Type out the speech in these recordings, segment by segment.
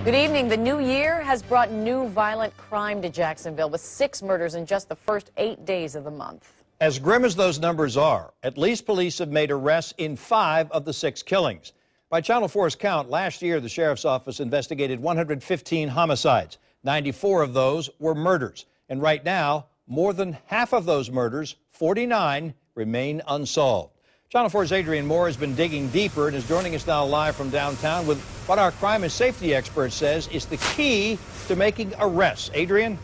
Good evening. The new year has brought new violent crime to Jacksonville, with 6 murders in just the first 8 days of the month. As grim as those numbers are, at least police have made arrests in 5 of the 6 killings. By Channel 4's count, last year the sheriff's office investigated 115 homicides. 94 of those were murders. And right now, more than half of those murders, 49, remain unsolved. Channel 4's Adrian Moore has been digging deeper and is joining us now live from downtown with what our crime and safety expert says is the key to making arrests. Adrian?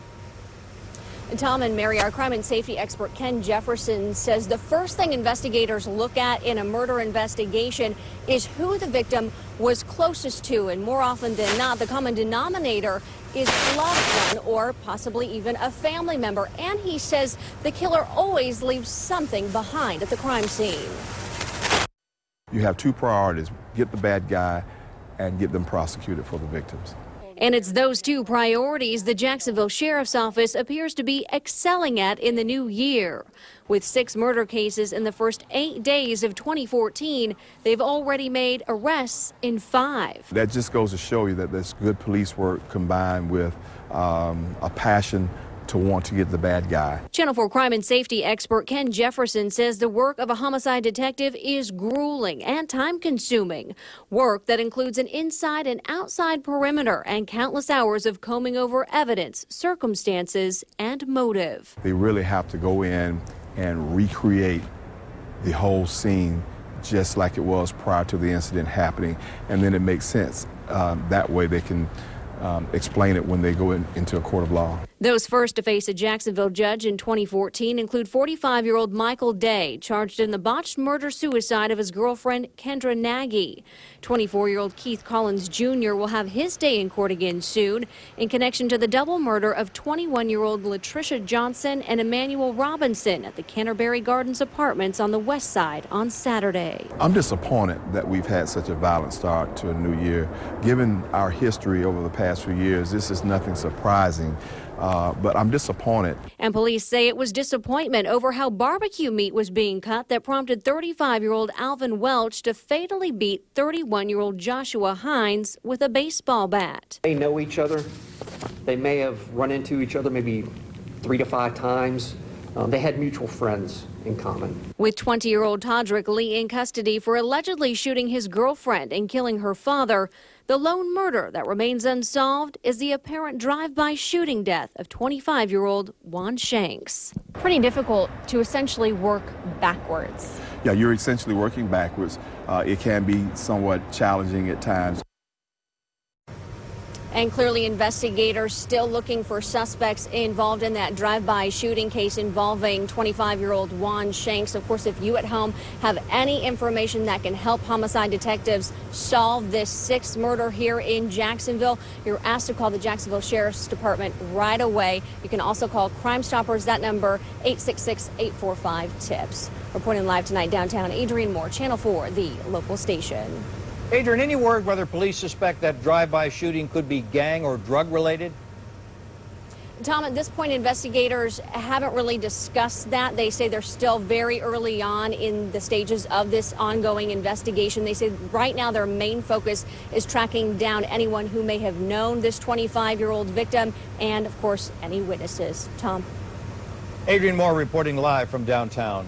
Tom and Mary, our crime and safety expert Ken Jefferson says the first thing investigators look at in a murder investigation is who the victim was closest to, and more often than not, the common denominator is a loved one or possibly even a family member. And he says the killer always leaves something behind at the crime scene. You have 2 priorities: get the bad guy and get them prosecuted for the victims. And it's those 2 priorities the Jacksonville Sheriff's Office appears to be excelling at in the new year. With 6 murder cases in the first 8 days of 2014, they've already made arrests in 5. That just goes to show you that there's good police work combined with a passion to want to get the bad guy. Channel 4 crime and safety expert Ken Jefferson says the work of a homicide detective is grueling and time-consuming. Work that includes an inside and outside perimeter and countless hours of combing over evidence, circumstances, and motive. They really have to go in and recreate the whole scene just like it was prior to the incident happening, and then it makes sense. That way they can explain it when they go into a court of law. Those first to face a Jacksonville judge in 2014 include 45-year-old Michael Day, charged in the botched murder-suicide of his girlfriend Kendra Nagy. 24-year-old Keith Collins Jr. will have his day in court again soon in connection to the double murder of 21-year-old Latricia Johnson and Emmanuel Robinson at the Canterbury Gardens Apartments on the west side on Saturday. I'm disappointed that we've had such a violent start to a new year. Given our history over the past few years, this is nothing surprising. But I'm disappointed. And police say it was disappointment over how barbecue meat was being cut that prompted 35-year-old Alvin Welch to fatally beat 31-year-old Joshua Hines with a baseball bat. They know each other. They may have run into each other maybe 3 to 5 times. They had mutual friends in common. With 20-year-old Todrick Lee in custody for allegedly shooting his girlfriend and killing her father, the lone murder that remains unsolved is the apparent drive-by shooting death of 25-year-old Juan Shanks. Pretty difficult to essentially work backwards. Yeah, you're essentially working backwards. It can be somewhat challenging at times. And clearly investigators still looking for suspects involved in that drive-by shooting case involving 25-year-old Juan Shanks. Of course, if you at home have any information that can help homicide detectives solve this 6th murder here in Jacksonville, you're asked to call the Jacksonville Sheriff's Department right away. You can also call Crime Stoppers, that number 866-845-TIPS. Reporting live tonight downtown, Adrian Moore, Channel 4, the local station. Adrian, any word whether police suspect that drive-by shooting could be gang or drug-related? Tom, at this point, investigators haven't really discussed that. They say they're still very early on in the stages of this ongoing investigation. They say right now their main focus is tracking down anyone who may have known this 25-year-old victim and, of course, any witnesses. Tom. Adrian Moore reporting live from downtown.